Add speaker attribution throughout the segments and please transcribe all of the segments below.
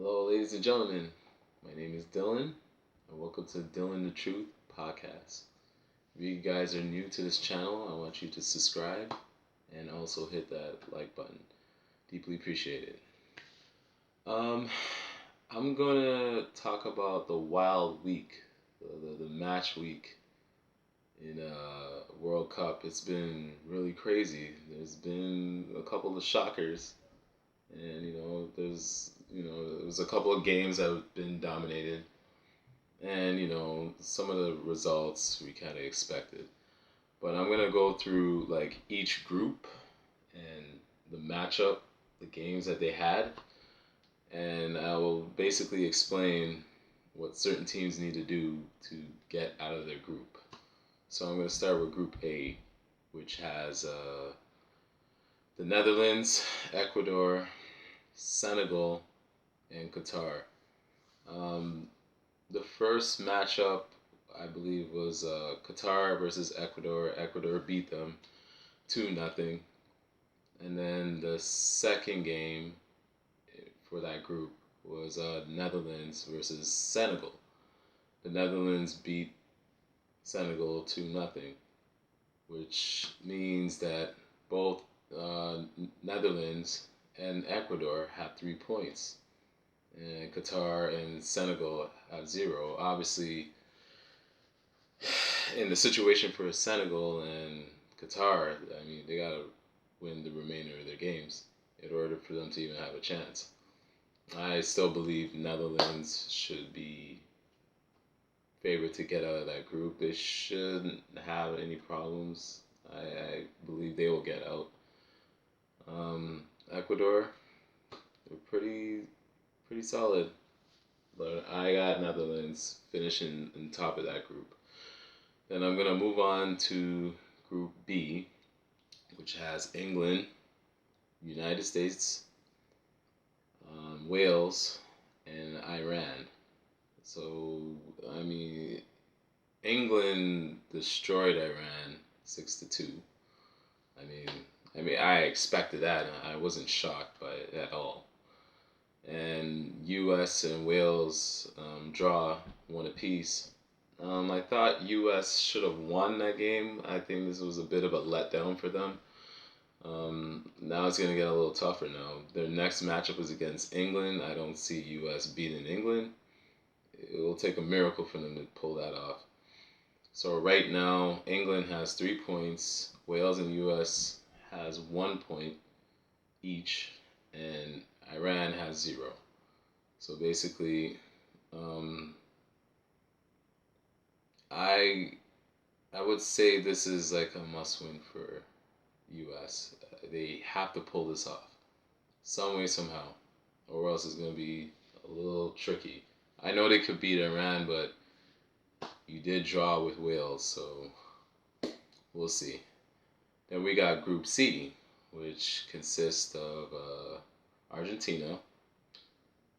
Speaker 1: Hello, ladies and gentlemen. My name is Dylan, and welcome to Dylan the Truth podcast. If you guys are new to this channel, I want you to subscribe and also hit that like button. Deeply appreciate it. Um, I'm gonna talk about the wild week, the match week in World Cup. It's been really crazy. There's been a couple of shockers, and there was a couple of games that have been dominated, and some of the results we kind of expected. But I'm gonna go through like each group and the matchup, the games that they had, and I will basically explain what certain teams need to do to get out of their group. So I'm gonna start with Group A, which has the Netherlands, Ecuador, Senegal, and Qatar. Um, the first matchup, I believe, was Qatar versus Ecuador. Ecuador beat them 2-0. And then the second game for that group was Netherlands versus Senegal. The Netherlands beat Senegal 2-0, which means that both Netherlands and Ecuador have 3 points, and Qatar and Senegal have zero. Obviously, in the situation for Senegal and Qatar, I mean, they gotta win the remainder of their games in order for them to even have a chance. I still believe Netherlands should be favored to get out of that group. They shouldn't have any problems. I believe they will get out. Ecuador, they're pretty solid, but I got Netherlands finishing in top of that group. Then I'm gonna move on to Group B, which has England, United States, Wales, and Iran. So I mean, England destroyed Iran 6-2. I mean, I expected that. And I wasn't shocked by it at all. And U.S. and Wales draw one apiece. I thought U.S. should have won that game. I think this was a bit of a letdown for them. Now it's going to get a little tougher now. Their next matchup is against England. I don't see U.S. beating England. It will take a miracle for them to pull that off. So right now, England has 3 points. Wales and U.S. has 1 point each, and Iran has zero. So basically, um, I I would say this is like a must win for U.S. They have to pull this off some way somehow, or else it's gonna be a little tricky. I know they could beat Iran, but you did draw with Wales, so we'll see. Then we got Group C, which consists of Argentina,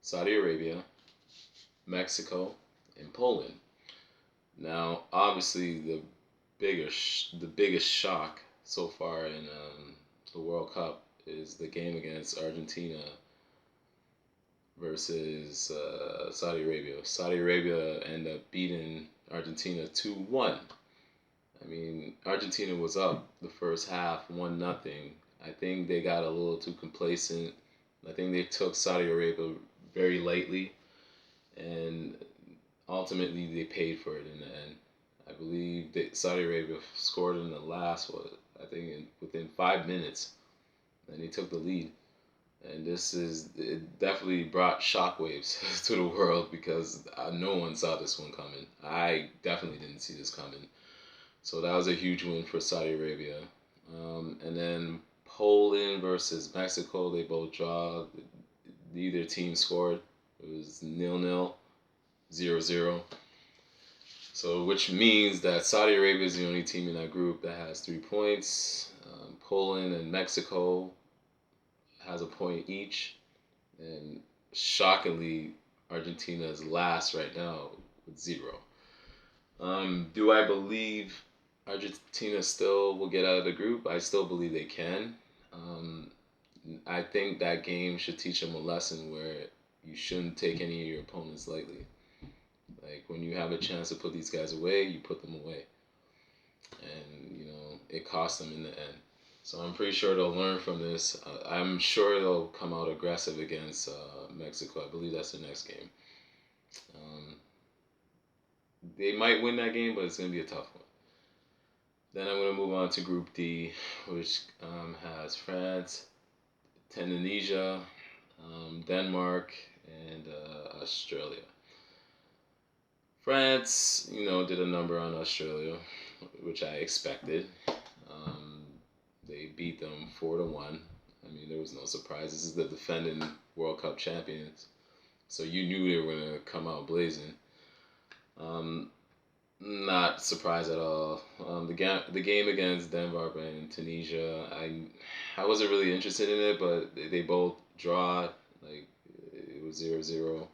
Speaker 1: Saudi Arabia, Mexico, and Poland. Now, obviously, the biggest shock so far in the World Cup is the game against Argentina versus Saudi Arabia. Saudi Arabia ended up beating Argentina 2-1. I mean, Argentina was up the first half 1-0. I think they got a little too complacent. I think they took Saudi Arabia very lightly, and ultimately they paid for it in the end. I believe that Saudi Arabia scored in the last, I think within 5 minutes, and they took the lead. And it definitely brought shockwaves to the world because no one saw this one coming. I definitely didn't see this coming. So that was a huge win for Saudi Arabia. And then Poland versus Mexico, they both draw. Neither team scored. It was 0-0, 0-0. So which means that Saudi Arabia is the only team in that group that has 3 points. Poland and Mexico has a point each. And shockingly, Argentina is last right now with zero. Do I believe Argentina still will get out of the group? I still believe they can. I think that game should teach them a lesson where you shouldn't take any of your opponents lightly. Like when you have a chance to put these guys away, you put them away, and it cost them in the end. So I'm pretty sure they'll learn from this. I'm sure they'll come out aggressive against Mexico. I believe that's the next game. Um, they might win that game, but it's going to be a tough one. Then I'm going to move on to Group D, which has France, Tunisia, Denmark, and Australia. France, did a number on Australia, which I expected. They beat them 4-1. I mean, there was no surprise. This is the defending World Cup champions, so you knew they were going to come out blazing. Not surprised at all. The game against Denmark and Tunisia, I wasn't really interested in it, but they both draw. Like it was 0-0.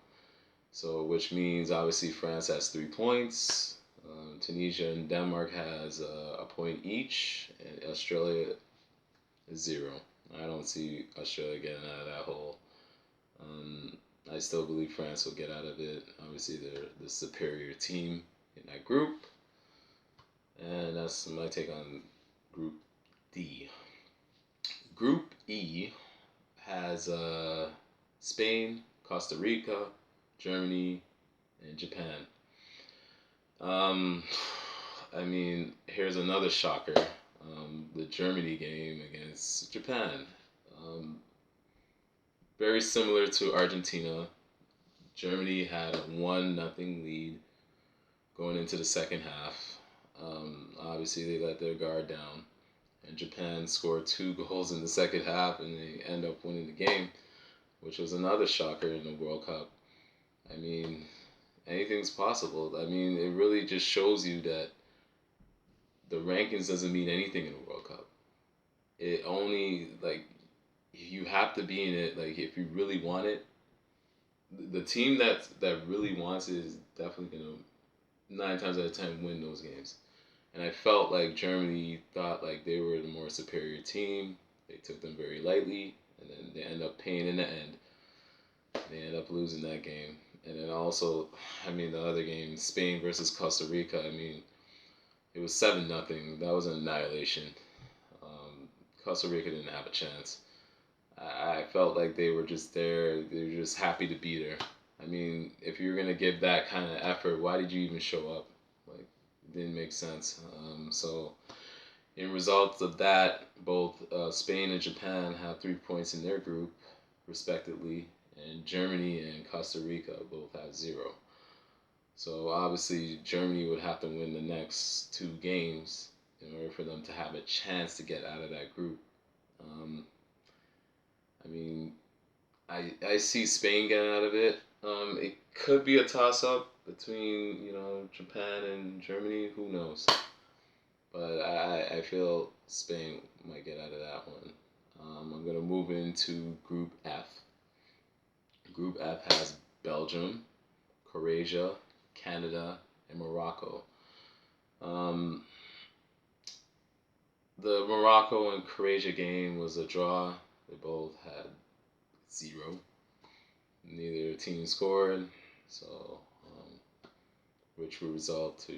Speaker 1: So which means obviously France has 3 points. Tunisia and Denmark has a point each, and Australia is 0. I don't see Australia getting out of that hole. I still believe France will get out of it. Obviously, they're the superior team in that group. And that's my take on Group D. Group E has Spain, Costa Rica, Germany, and Japan. I mean, here's another shocker. The Germany game against Japan. Very similar to Argentina. Germany had a 1-0 lead going into the second half. Obviously, they let their guard down. And Japan scored 2 goals in the second half, and they end up winning the game, which was another shocker in the World Cup. I mean, anything's possible. I mean, it really just shows you that the rankings doesn't mean anything in the World Cup. It only, you have to be in it, if you really want it. The team that really wants it is definitely going to, 9 times out of 10, win those games. And I felt like Germany thought like they were the more superior team. They took them very lightly, and then they end up paying in the end. They end up losing that game. And then also, I mean, the other game, Spain versus Costa Rica, I mean, it was 7-0. That was an annihilation. Costa Rica didn't have a chance. I felt like they were just there. They were just happy to be there. I mean, if you're going to give that kind of effort, why did you even show up? Like, it didn't make sense. So, in results of that, both Spain and Japan have 3 points in their group, respectively, and Germany and Costa Rica both have 0. So obviously Germany would have to win the next 2 games in order for them to have a chance to get out of that group. I mean, I see Spain getting out of it. It could be a toss-up between Japan and Germany. Who knows? But I feel Spain might get out of that one. I'm gonna move into Group F. Group F has Belgium, Croatia, Canada, and Morocco. The Morocco and Croatia game was a draw. They both had 0. Neither team scored, so which would result to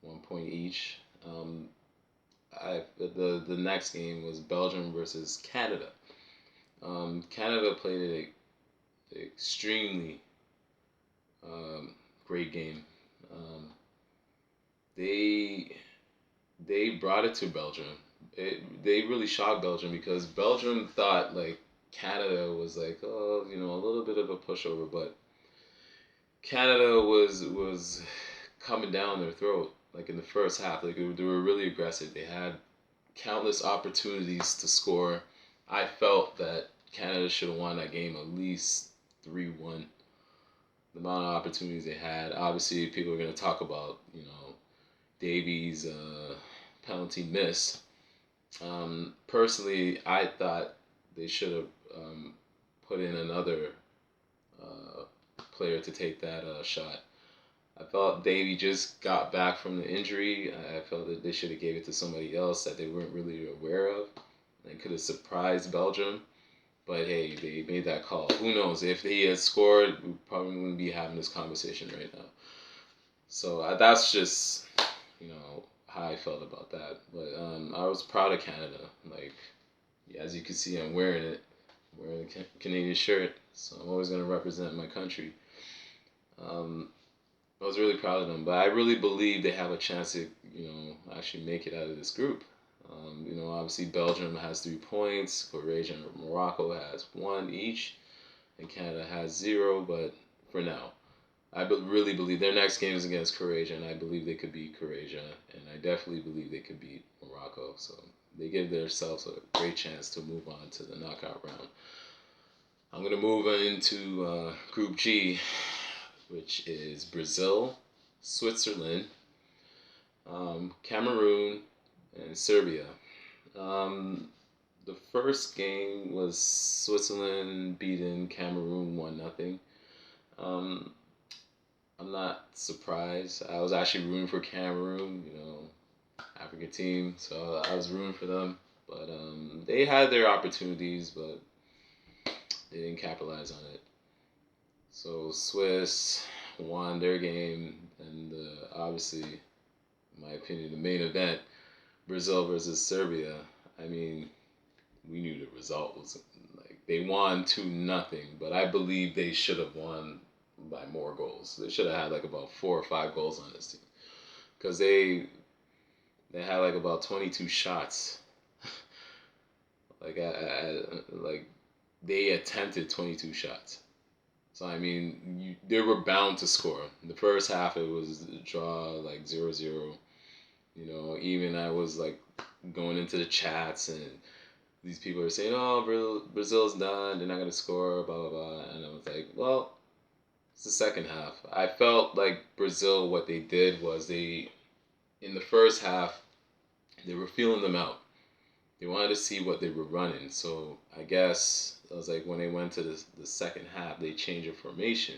Speaker 1: 1 point each. The next game was Belgium versus Canada. Canada played an extremely great game. They brought it to Belgium. They really shocked Belgium because Belgium thought like Canada was like a little bit of a pushover, but Canada was coming down their throat like in the first half. Like they were really aggressive. They had countless opportunities to score. I felt that Canada should have won that game at least 3-1. The amount of opportunities they had. Obviously, people are going to talk about Davies' penalty miss. Personally, I thought they should have put in another player to take that shot. I felt Davy just got back from the injury. I felt that they should have gave it to somebody else that they weren't really aware of. They could have surprised Belgium. But hey, they made that call. Who knows? If he had scored, we probably wouldn't be having this conversation right now. So that's just, how I felt about that. But I was proud of Canada. Like, as you can see, I'm wearing it. I'm wearing a Canadian shirt. So I'm always going to represent my country. Um, I was really proud of them. But I really believe they have a chance to, actually make it out of this group. Obviously Belgium has 3 points. Croatia and Morocco has one each. And Canada has zero. But for now, I really believe their next game is against Croatia, and I believe they could beat Croatia, and I definitely believe they could beat Morocco. So they give themselves a great chance to move on to the knockout round. I'm going to move into Group G, which is Brazil, Switzerland, Cameroon, and Serbia. Um, the first game was Switzerland beating Cameroon 1-0. Um, I'm not surprised. I was actually rooting for Cameroon, African team, so I was rooting for them. But they had their opportunities, but they didn't capitalize on it. So Swiss won their game, and obviously, in my opinion, the main event, Brazil versus Serbia. I mean, we knew the result was like they won 2-0, but I believe they should have won by more goals. They should have had like about 4 or 5 goals on this team because they had like about 22 shots. Like they attempted 22 shots. So I mean, they were bound to score. In the first half, it was a draw like 0-0. Even I was like going into the chats and these people are saying, "Oh, Brazil's done. They're not gonna score." Blah blah blah. And I was like, "Well, it's the second half." I felt like Brazil. What they did was in the first half, they were feeling them out. They wanted to see what they were running. So I guess it was like when they went to the second half, they changed their formation,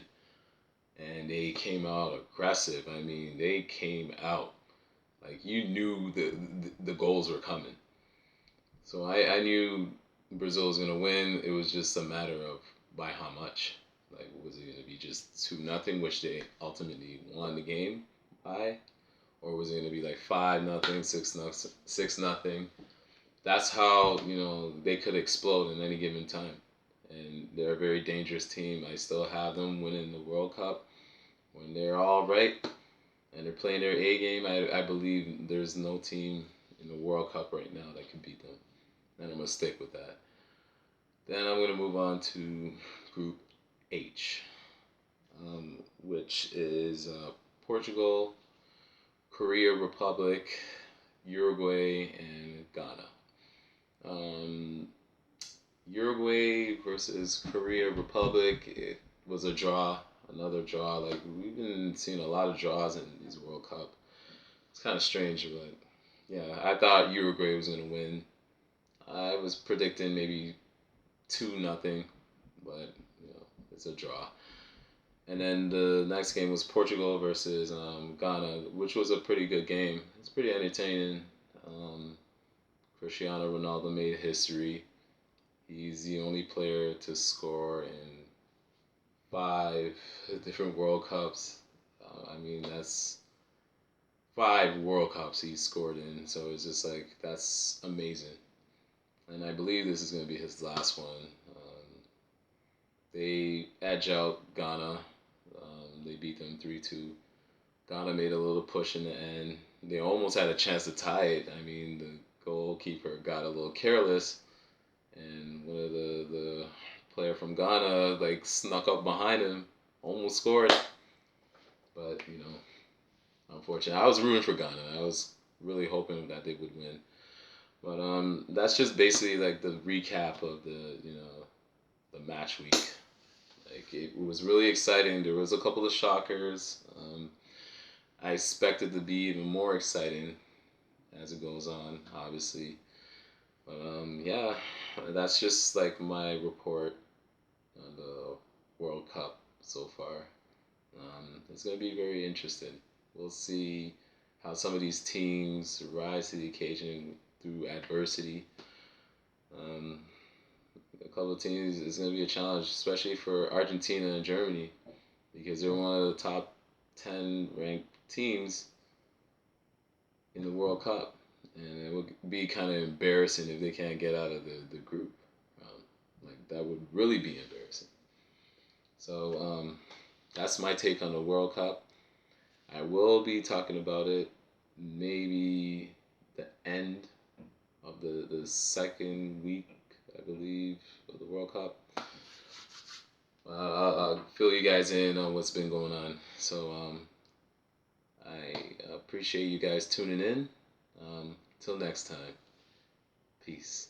Speaker 1: and they came out aggressive. I mean, they came out like you knew the goals were coming. So I knew Brazil was gonna win. It was just a matter of by how much. Like, was it gonna be just 2-0, which they ultimately won the game by, or was it gonna be like 5-0, 6-0? That's how they could explode in any given time, and they're a very dangerous team. I still have them winning the World Cup when they're all right and they're playing their A game. I believe there's no team in the World Cup right now that can beat them, and I'm gonna stick with that. Then I'm gonna move on to Group H, which is Portugal, Korea Republic, Uruguay, and Ghana. Um, Uruguay versus Korea Republic, it was a draw, another draw. Like, we've been seeing a lot of draws in these World Cup. It's kind of strange, but yeah, I thought Uruguay was gonna win. I was predicting maybe 2-0, but it's a draw. And then the next game was Portugal versus Ghana, which was a pretty good game. It's pretty entertaining. Um, Cristiano Ronaldo made history. He's the only player to score in 5 different World Cups. I mean, that's 5 World Cups he scored in. So it's just like, that's amazing. And I believe this is going to be his last one. They edge out Ghana. They beat them 3-2. Ghana made a little push in the end. They almost had a chance to tie it. I mean, the goalkeeper got a little careless, and one of the player from Ghana like snuck up behind him, almost scored. But unfortunately, I was rooting for Ghana. I was really hoping that they would win. But that's just basically like the recap of the match week. Like, it was really exciting. There was a couple of shockers. I expected to be even more exciting as it goes on, obviously. But yeah, that's just like my report on the World Cup so far. It's gonna be very interesting. We'll see how some of these teams rise to the occasion through adversity. Um, a couple of teams is going to be a challenge, especially for Argentina and Germany, because they're one of the top 10 ranked teams in the World Cup, and it would be kind of embarrassing if they can't get out of the group. Like that would really be embarrassing. So that's my take on the World Cup. I will be talking about it maybe the end of the second week, I believe, of the World Cup. I'll fill you guys in on what's been going on. So I appreciate you guys tuning in. Till next time, peace.